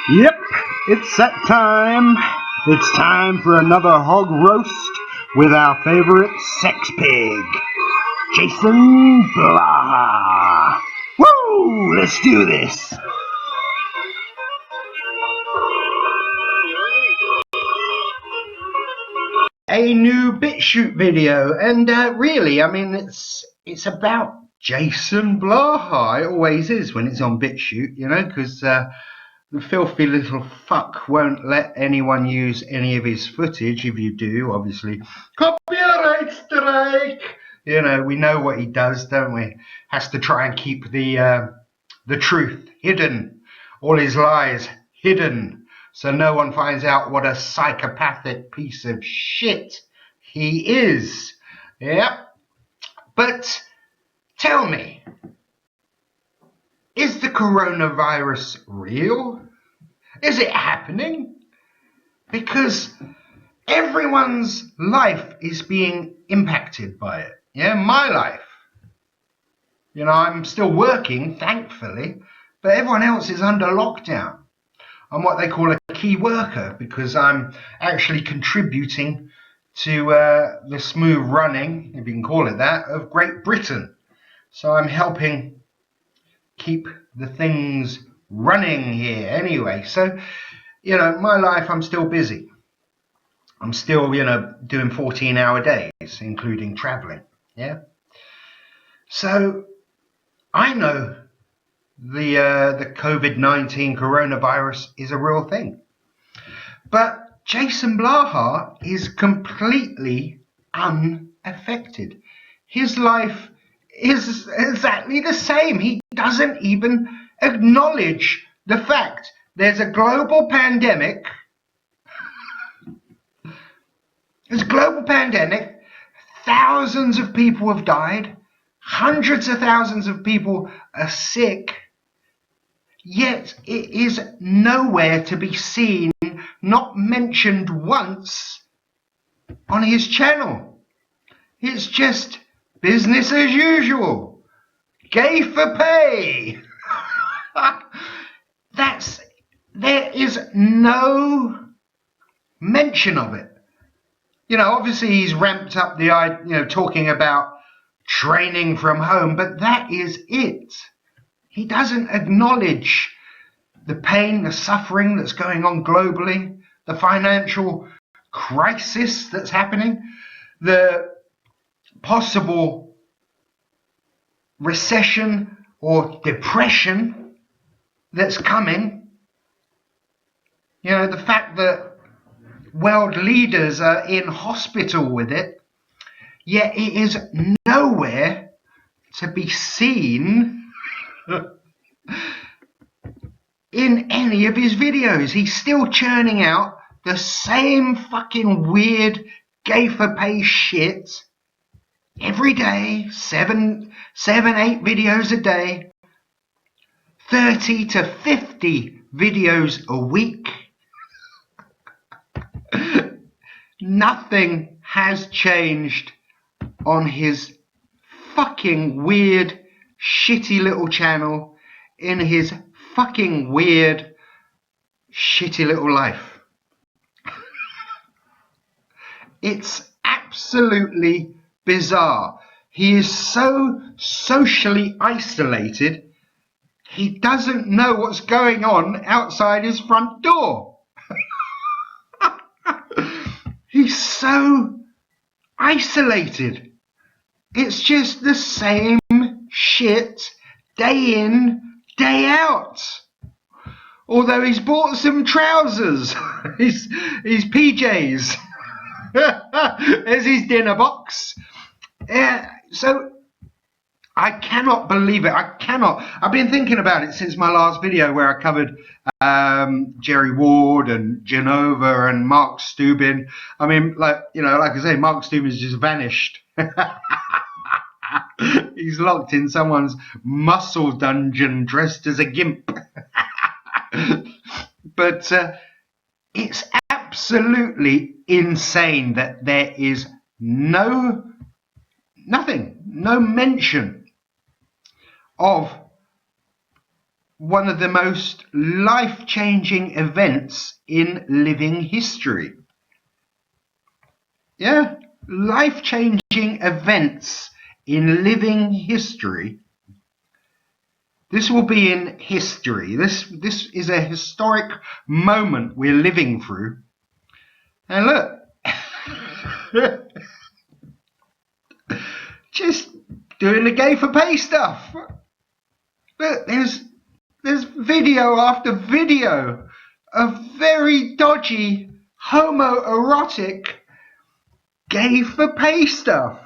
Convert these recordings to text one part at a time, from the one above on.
Yep, it's that time. It's time for another hog roast with our favorite sex pig, Jason Blaha. Woo! Let's do this. A new BitChute video, and really, I mean, it's about Jason Blaha. It always is when it's on BitChute, you know, because the filthy little fuck won't let anyone use any of his footage. If you do, obviously, copyright strike. You know, we know what he does, don't we? Has to try and keep the truth hidden, all his lies hidden, so no one finds out what a psychopathic piece of shit he is. Yep. But tell me, is the coronavirus real? Is it happening? Because everyone's life is being impacted by it. Yeah, my life. You know, I'm still working, thankfully, but everyone else is under lockdown. I'm what they call a key worker because I'm actually contributing to the smooth running, if you can call it that, of Great Britain. So I'm helping keep the things running here anyway. So, you know, my life, I'm still busy. I'm still, you know, doing 14-hour days, including traveling. Yeah. So I know the COVID-19 coronavirus is a real thing. But Jason Blaha is completely unaffected. His life is exactly the same. He doesn't even acknowledge the fact there's a global pandemic. There's a global pandemic. Thousands of people have died. Hundreds of thousands of people are sick. Yet it is nowhere to be seen, not mentioned once on his channel. It's just business as usual. Gay for pay. There is no mention of it. You know, obviously he's ramped up the, you know, talking about training from home, but that is it. He doesn't acknowledge the pain, the suffering that's going on globally, the financial crisis that's happening, the possible recession or depression that's coming. You know, the fact that world leaders are in hospital with it, yet it is nowhere to be seen in any of his videos. He's still churning out the same fucking weird gay for pay shit every day, 7, 8 videos a day, 30 to 50 videos a week. Nothing has changed on his fucking weird, shitty little channel in his fucking weird, shitty little life. It's absolutely bizarre. He is so socially isolated, he doesn't know what's going on outside his front door. He's so isolated. It's just the same shit day in, day out. Although he's bought some trousers, his PJs, there's his dinner box. So I cannot believe it. I cannot. I've been thinking about it since my last video where I covered Jerry Ward and Genova and Mark Steubin. I mean, like I say, Mark Steubin's just vanished. He's locked in someone's muscle dungeon dressed as a gimp. But it's absolutely insane that there is no mention of one of the most life-changing events in living history. Yeah, life-changing events in living history. This will be in history. This is a historic moment we're living through. And look, just doing the gay for pay stuff. Look, there's video after video of very dodgy, homoerotic, gay for pay stuff.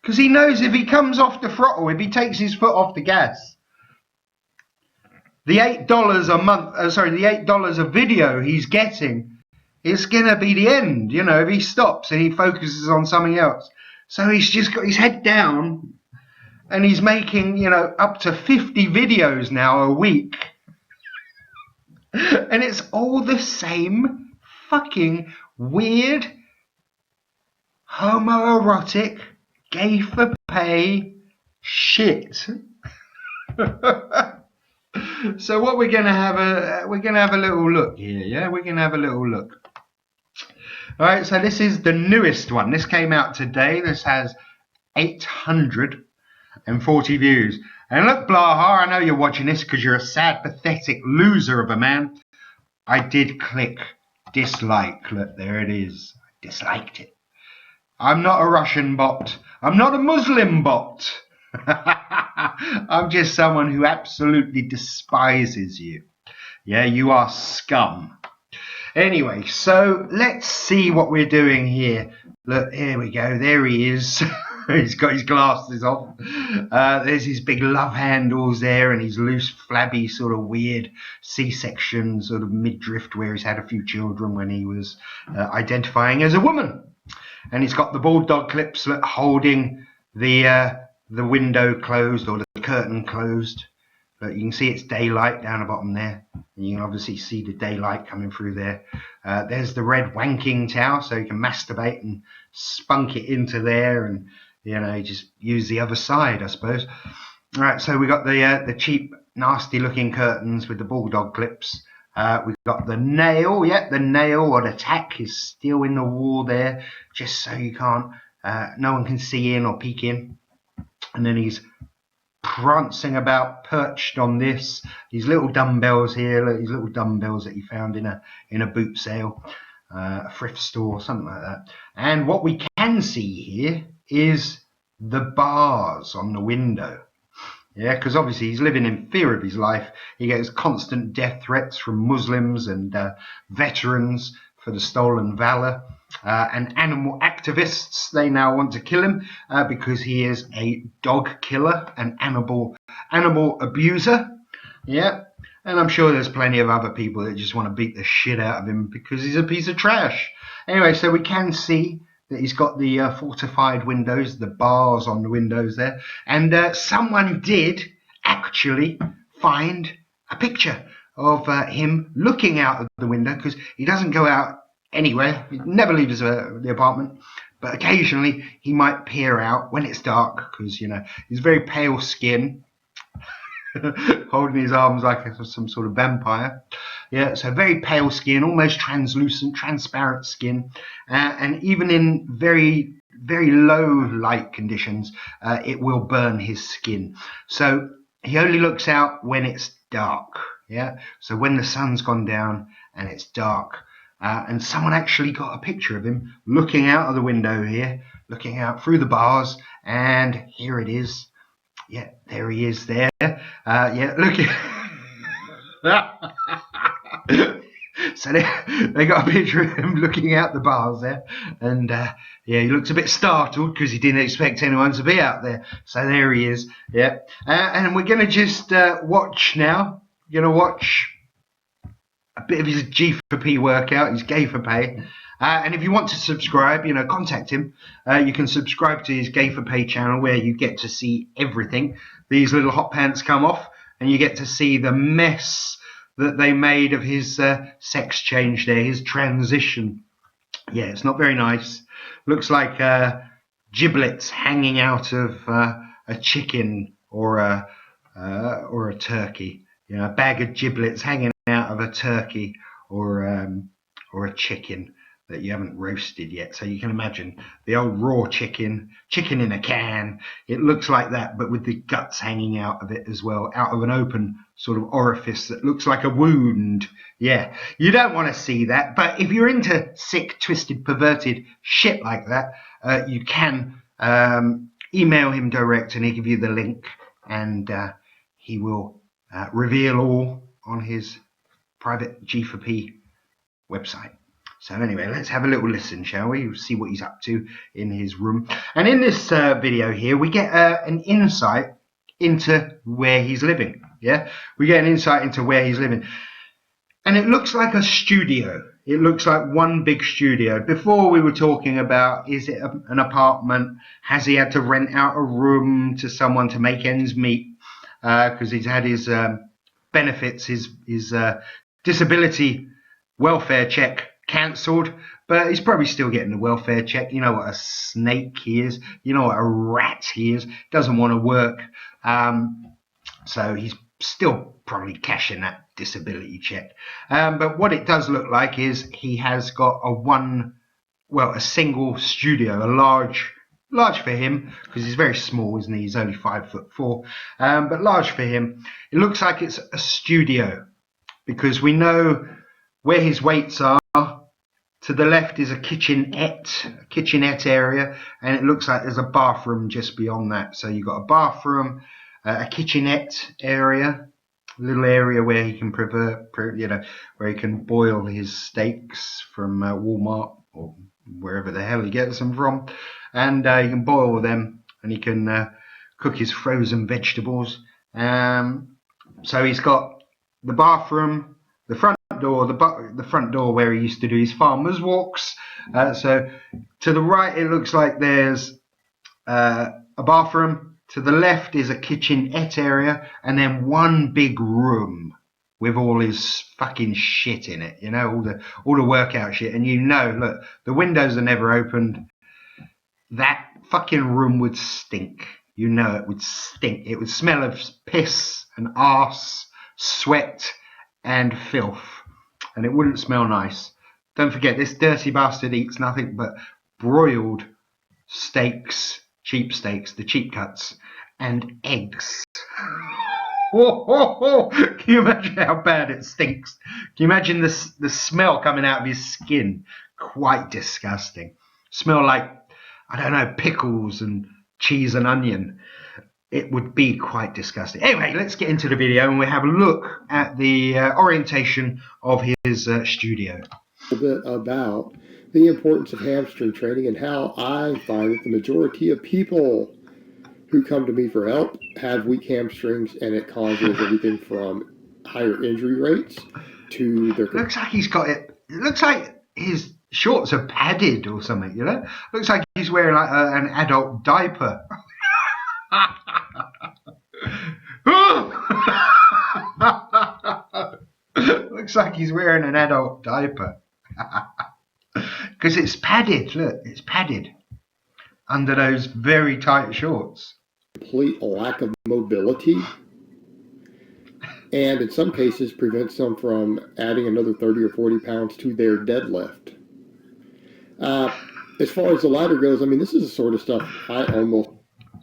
Because he knows if he comes off the throttle, if he takes his foot off the gas, the $8 a month, the $8 a video he's getting, it's gonna be the end, you know, if he stops and he focuses on something else. So he's just got his head down and he's making, you know, up to 50 videos now a week. And it's all the same fucking weird, homoerotic, gay for pay shit. So what we're gonna have a little look here, yeah? We're gonna have a little look. Alright, so this is the newest one. This came out today. This has 840 views. And look, Blaha, I know you're watching this because you're a sad, pathetic loser of a man. I did click dislike. Look, there it is. I disliked it. I'm not a Russian bot. I'm not a Muslim bot. I'm just someone who absolutely despises you. Yeah, you are scum. Anyway, so let's see what we're doing here. Look, here we go. There he is. He's got his glasses off. There's his big love handles there and his loose, flabby, sort of weird C-section sort of midriff where he's had a few children when he was identifying as a woman. And he's got the bulldog clips holding the window closed or the curtain closed. But you can see it's daylight down the bottom there. And you can obviously see the daylight coming through there. There's the red wanking towel, so you can masturbate and spunk it into there and, you know, just use the other side, I suppose. All right, so we got the cheap, nasty-looking curtains with the bulldog clips. We've got the nail. Yep, the nail or the tack is still in the wall there, just so you can't, no one can see in or peek in. And then he's prancing about, perched on these little dumbbells here. Look, these little dumbbells that he found in a boot sale, a thrift store, something like that. And what we can see here is the bars on the window. Yeah, because obviously he's living in fear of his life. He gets constant death threats from Muslims and veterans for the stolen valor. And animal activists, they now want to kill him because he is a dog killer, an animal abuser. Yeah, and I'm sure there's plenty of other people that just want to beat the shit out of him because he's a piece of trash. Anyway, so we can see that he's got the fortified windows, the bars on the windows there. And someone did actually find a picture of him looking out of the window, because he doesn't go out anywhere. He never leaves the apartment. But occasionally he might peer out when it's dark, because, you know, he's very pale skin, holding his arms like some sort of vampire. Yeah, so very pale skin, almost translucent, transparent skin, and even in very, very low light conditions, it will burn his skin. So he only looks out when it's dark. Yeah, so when the sun's gone down and it's dark, and someone actually got a picture of him looking out of the window here, looking out through the bars, and here it is. Yeah, there he is there. Yeah, look. So they got a picture of him looking out the bars there, and yeah, he looks a bit startled because he didn't expect anyone to be out there. So there he is. Yeah, and we're going to just watch now. We're going to watch a bit of his G for P workout, his gay for pay. And if you want to subscribe, you know, contact him. You can subscribe to his Gay for Pay channel, where you get to see everything. These little hot pants come off, and you get to see the mess that they made of his sex change there, his transition. Yeah, it's not very nice. Looks like giblets hanging out of a chicken or a turkey. You know, a bag of giblets hanging out of a turkey, or a chicken that you haven't roasted yet. So you can imagine the old raw chicken in a can. It looks like that, but with the guts hanging out of it as well, out of an open sort of orifice that looks like a wound. Yeah, you don't want to see that. But if you're into sick, twisted, perverted shit like that, you can email him direct and he'll give you the link, and he will reveal all on his private G4P website. So anyway, let's have a little listen, shall we? See what he's up to in his room. And in this video here, we get an insight into where he's living. Yeah, we get an insight into where he's living. And it looks like a studio. It looks like one big studio. Before we were talking about, is it an apartment? Has he had to rent out a room to someone to make ends meet? Because he's had his benefits, his disability welfare check cancelled, but he's probably still getting the welfare check. You know what a snake he is. You know what a rat he is. Doesn't want to work. So he's still probably cashing that disability check. But what it does look like is he has got a single studio, a large for him, because he's very small, isn't he? He's only 5'4", but large for him. It looks like it's a studio because we know where his weights are. To the left is a kitchenette area, and it looks like there's a bathroom just beyond that. So you've got a bathroom, a kitchenette area, a little area where he can where he can boil his steaks from Walmart or wherever the hell he gets them from, and he can boil them, and he can cook his frozen vegetables. So he's got the bathroom, the front door, the front door where he used to do his farmer's walks. So to the right, it looks like there's a bathroom. To the left is a kitchenette area, and then one big room with all his fucking shit in it. You know, all the workout shit. And you know, look, the windows are never opened. That fucking room would stink. You know, it would stink. It would smell of piss and arse, sweat and filth. And it wouldn't smell nice. Don't forget, this dirty bastard eats nothing but broiled steaks, cheap steaks, the cheap cuts, and eggs. Can you imagine how bad it stinks? Can you imagine the smell coming out of his skin? Quite disgusting. Smell like, I don't know, pickles and cheese and onion. It would be quite disgusting. Anyway, let's get into the video and we'll have a look at the orientation of his studio. A bit about the importance of hamstring training and how I find that the majority of people who come to me for help have weak hamstrings, and it causes everything from higher injury rates to their... Looks like he's got it. It looks like his shorts are padded or something, you know? Looks like he's wearing like an adult diaper. Looks like he's wearing an adult diaper. Because it's padded, look, it's padded under those very tight shorts. Complete lack of mobility, and in some cases prevents them from adding another 30 or 40 pounds to their deadlift. As far as the ladder goes, I mean, this is the sort of stuff I almost...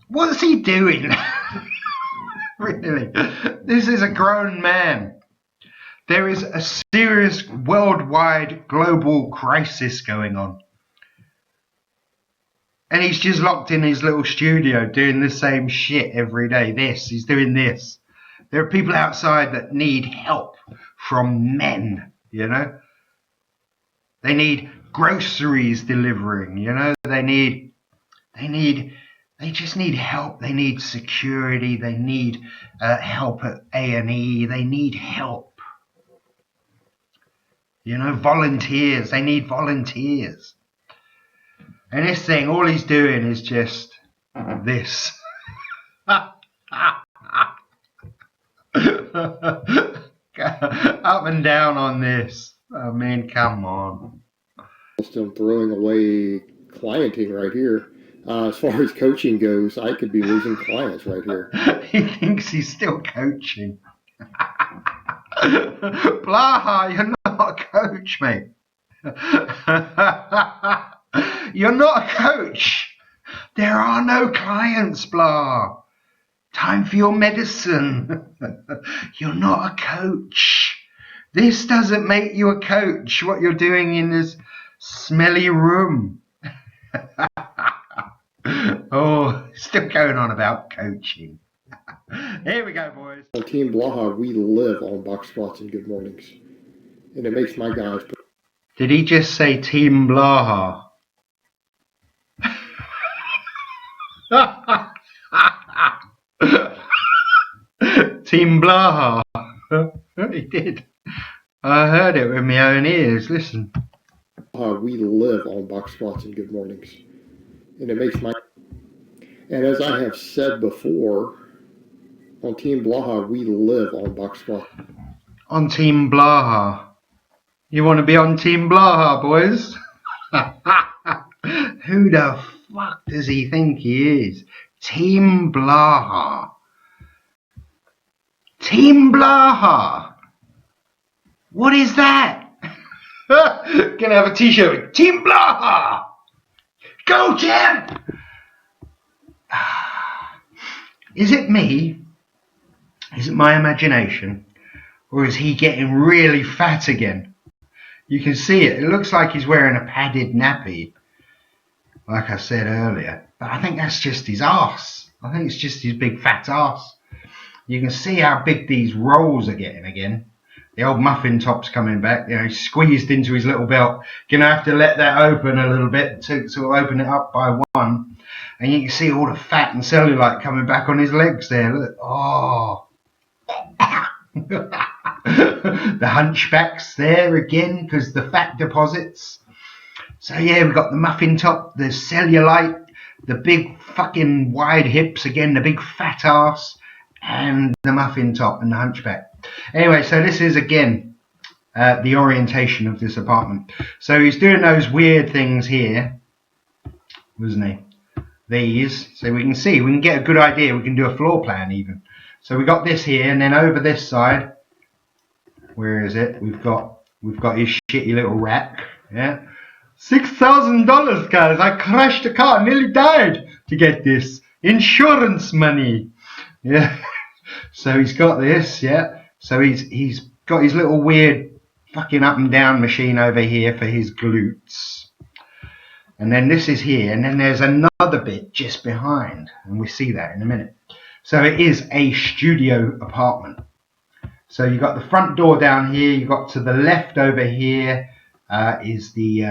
What's he doing? Really? This is a grown man. There is a serious worldwide global crisis going on. And he's just locked in his little studio doing the same shit every day. He's doing this. There are people outside that need help from men, you know. They need groceries delivering, you know. They just need help. They need security. They need help at A&E. They need help. You know, volunteers. They need volunteers. And this thing, all he's doing is just this. Up and down on this. I mean, come on. Still throwing away clienting right here. As far as coaching goes, I could be losing clients right here. He thinks he's still coaching. Blaha, you're not a coach, mate. You're not a coach. There are no clients, Blah. Time for your medicine. You're not a coach. This doesn't make you a coach, what you're doing in this smelly room. Oh, still going on about coaching. Here we go, boys. On Team Blaha, we live on box squats and good mornings. And it makes my guys. Did he just say Team Blaha? Team Blaha. He did. I heard it with my own ears. Listen. We live on box squats and good mornings. And it makes my. And as I have said before, on Team Blaha, we live on box squats. On Team Blaha. You want to be on Team Blaha, boys? Who the fuck does he think he is? Team Blaha. Team Blaha. What is that? Gonna have a t-shirt with Team Blaha. Go, champ! Is it me? Is it my imagination? Or is he getting really fat again? You can see it. It looks like he's wearing a padded nappy, like I said earlier. But I think that's just his arse. I think it's just his big fat arse. You can see how big these rolls are getting again. The old muffin top's coming back. You know, he's squeezed into his little belt. Gonna have to let that open a little bit to open it up by one. And you can see all the fat and cellulite coming back on his legs there. Look. Oh. The hunchbacks there again because the fat deposits. So yeah, we've got the muffin top, the cellulite, the big fucking wide hips again, the big fat ass, and the muffin top and the hunchback. Anyway, so this is again the orientation of this apartment. So he's doing those weird things here, wasn't he? These, so we can see, we can get a good idea. We can do a floor plan even. So we got this here, and then over this side, where is it? We've got his shitty little rack. Yeah, $6,000, guys. I crashed a car, nearly died to get this insurance money. Yeah. So he's got this. Yeah. So he's got his little weird fucking up and down machine over here for his glutes. And then this is here, and then there's another bit just behind, and we see that in a minute. So it is a studio apartment. So you've got the front door down here, you've got to the left over here is the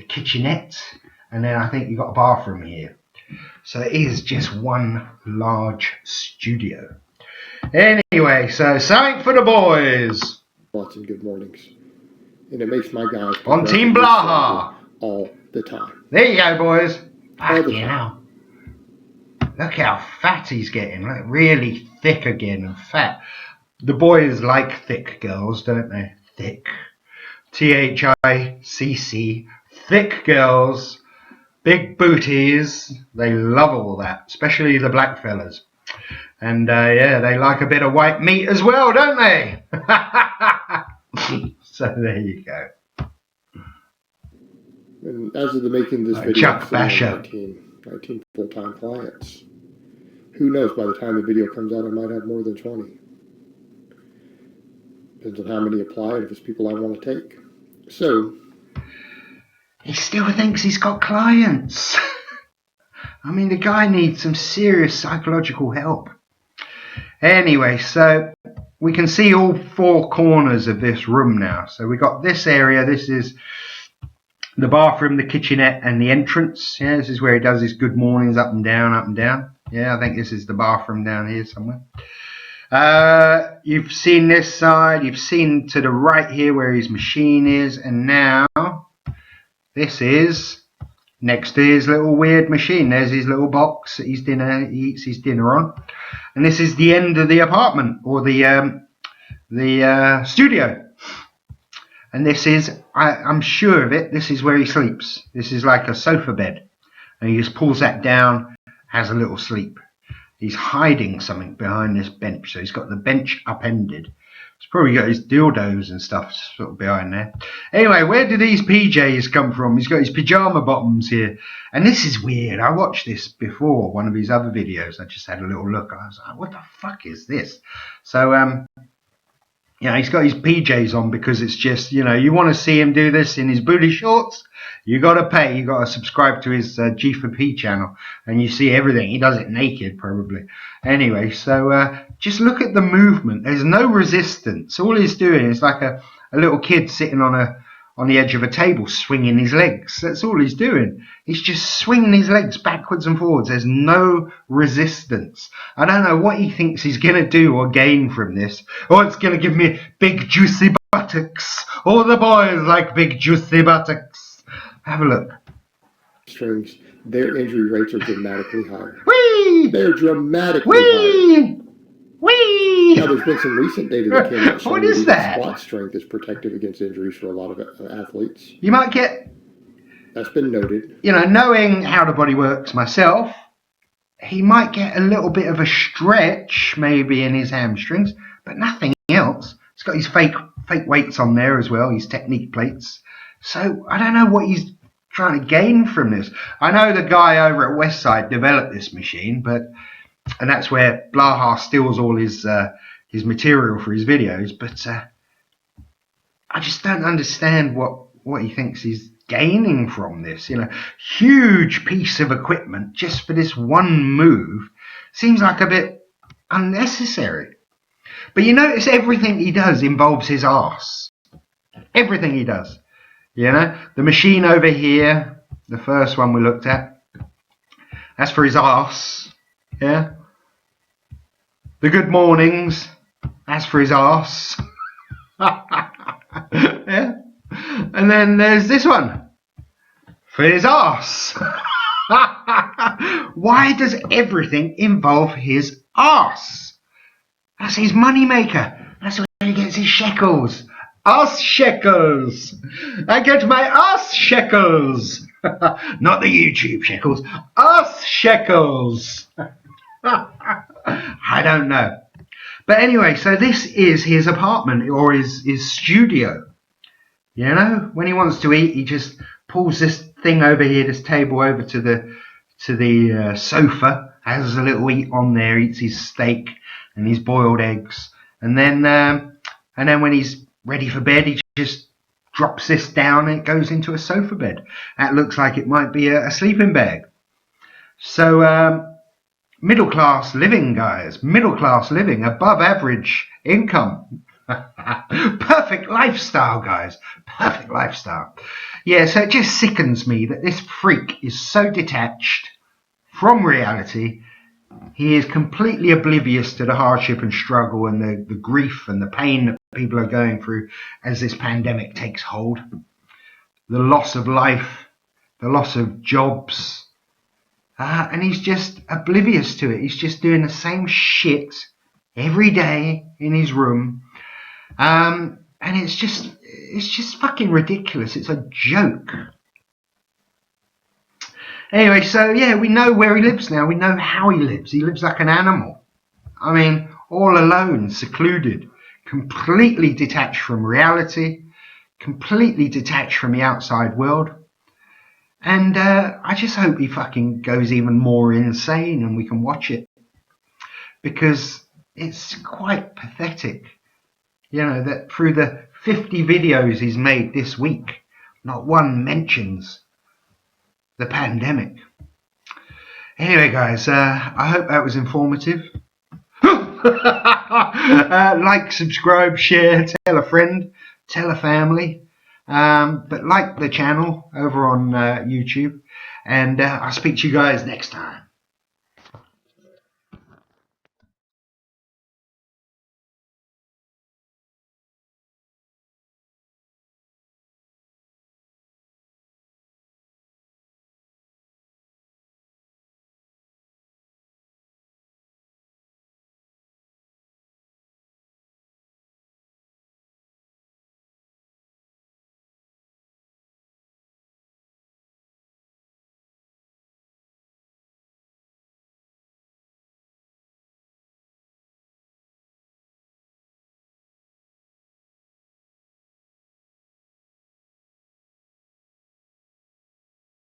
kitchenette, and then I think you've got a bathroom here. So it is just one large studio. Anyway, so something for the boys. Lots and good mornings. And it makes my guys on Team Blaha all the time. There you go, boys. Fucking hell. Look how fat he's getting. Look, really thick again and fat. The boys like thick girls, don't they? Thick. THICC. Thick girls. Big booties. They love all that. Especially the black fellas. And yeah, they like a bit of white meat as well, don't they? So there you go. And as of the making of this video, Chuck Basher. 19 full-time clients. Who knows, by the time the video comes out, I might have more than 20. Depends on how many apply and if it's people I want to take. So, he still thinks he's got clients. I mean, the guy needs some serious psychological help. Anyway, so we can see all four corners of this room now. So we got this area. This is the bathroom, the kitchenette, and the entrance. Yeah, this is where he does his good mornings, up and down, up and down. Yeah, I think this is the bathroom down here somewhere. You've seen this side. You've seen to the right here where his machine is. And now this is next to his little weird machine. There's his little box that he eats his dinner on. And this is the end of the apartment, or the studio. And this is, I'm sure of it, this is where he sleeps. This is like a sofa bed. and he just pulls that down, has a little sleep. He's hiding something behind this bench, so he's got the bench upended. He's probably got his dildos and stuff sort of behind there. Anyway, where do these PJs come from? He's got his pyjama bottoms here. And this is weird. I watched this before, one of his other videos. I just had a little look. I was like, what the fuck is this? So, he's got his PJs on because it's just, you want to see him do this in his booty shorts, you got to pay. You got to subscribe to his G4P channel, and you see everything. He does it naked, probably. Anyway, so just look at the movement. There's no resistance. All he's doing is like a little kid sitting on the edge of a table, swinging his legs. That's all he's doing. He's just swinging his legs backwards and forwards. There's no resistance. I don't know what he thinks he's going to do or gain from this. Or it's going to give me big juicy buttocks. All the boys like big juicy buttocks. Have a look. Strings, their injury rates are dramatically higher. Whee! They're dramatically Whee! higher. Whee! Now, there's been some recent data that came out showing What is that? squat strength is protective against injuries for a lot of athletes. You might get... That's been noted. Knowing how the body works myself, he might get a little bit of a stretch maybe in his hamstrings, but nothing else. He's got his fake weights on there as well, his technique plates. So I don't know what he's trying to gain from this. I know the guy over at Westside developed this machine, and that's where Blaha steals all his material for his videos, but I just don't understand what he thinks he's gaining from this. Huge piece of equipment just for this one move seems like a bit unnecessary. But you notice everything he does involves his arse. Everything he does. The machine over here, the first one we looked at, that's for his arse. Yeah. The good mornings, that's for his arse. Yeah. And then there's this one for his arse. Why does everything involve his arse? That's his money maker. That's where he gets his shekels. Arse shekels. I get my arse shekels. Not the YouTube shekels. Arse shekels. I don't know. But anyway, so this is his apartment or his studio. When he wants to eat, he just pulls this thing over here, this table over to the sofa, has a little eat on there, eats his steak and his boiled eggs, and then when he's ready for bed, he just drops this down and it goes into a sofa bed. That looks like it might be a sleeping bag. So middle class living, guys. Middle class living, above average income. Perfect lifestyle, guys. Perfect lifestyle. Yeah, so it just sickens me that this freak is so detached from reality. He is completely oblivious to the hardship and struggle and the grief and the pain that people are going through as this pandemic takes hold. The loss of life, the loss of jobs. And he's just oblivious to it. He's just doing the same shit every day in his room. And it's just fucking ridiculous. It's a joke. Anyway, so yeah, we know where he lives now. We know how he lives. He lives like an animal. I mean, all alone, secluded, completely detached from reality, completely detached from the outside world. And I just hope he fucking goes even more insane and we can watch it. Because it's quite pathetic. That through the 50 videos he's made this week, not one mentions the pandemic. Anyway, guys, I hope that was informative. Like, subscribe, share, tell a friend, tell a family. But like the channel over on YouTube. And I'll speak to you guys next time.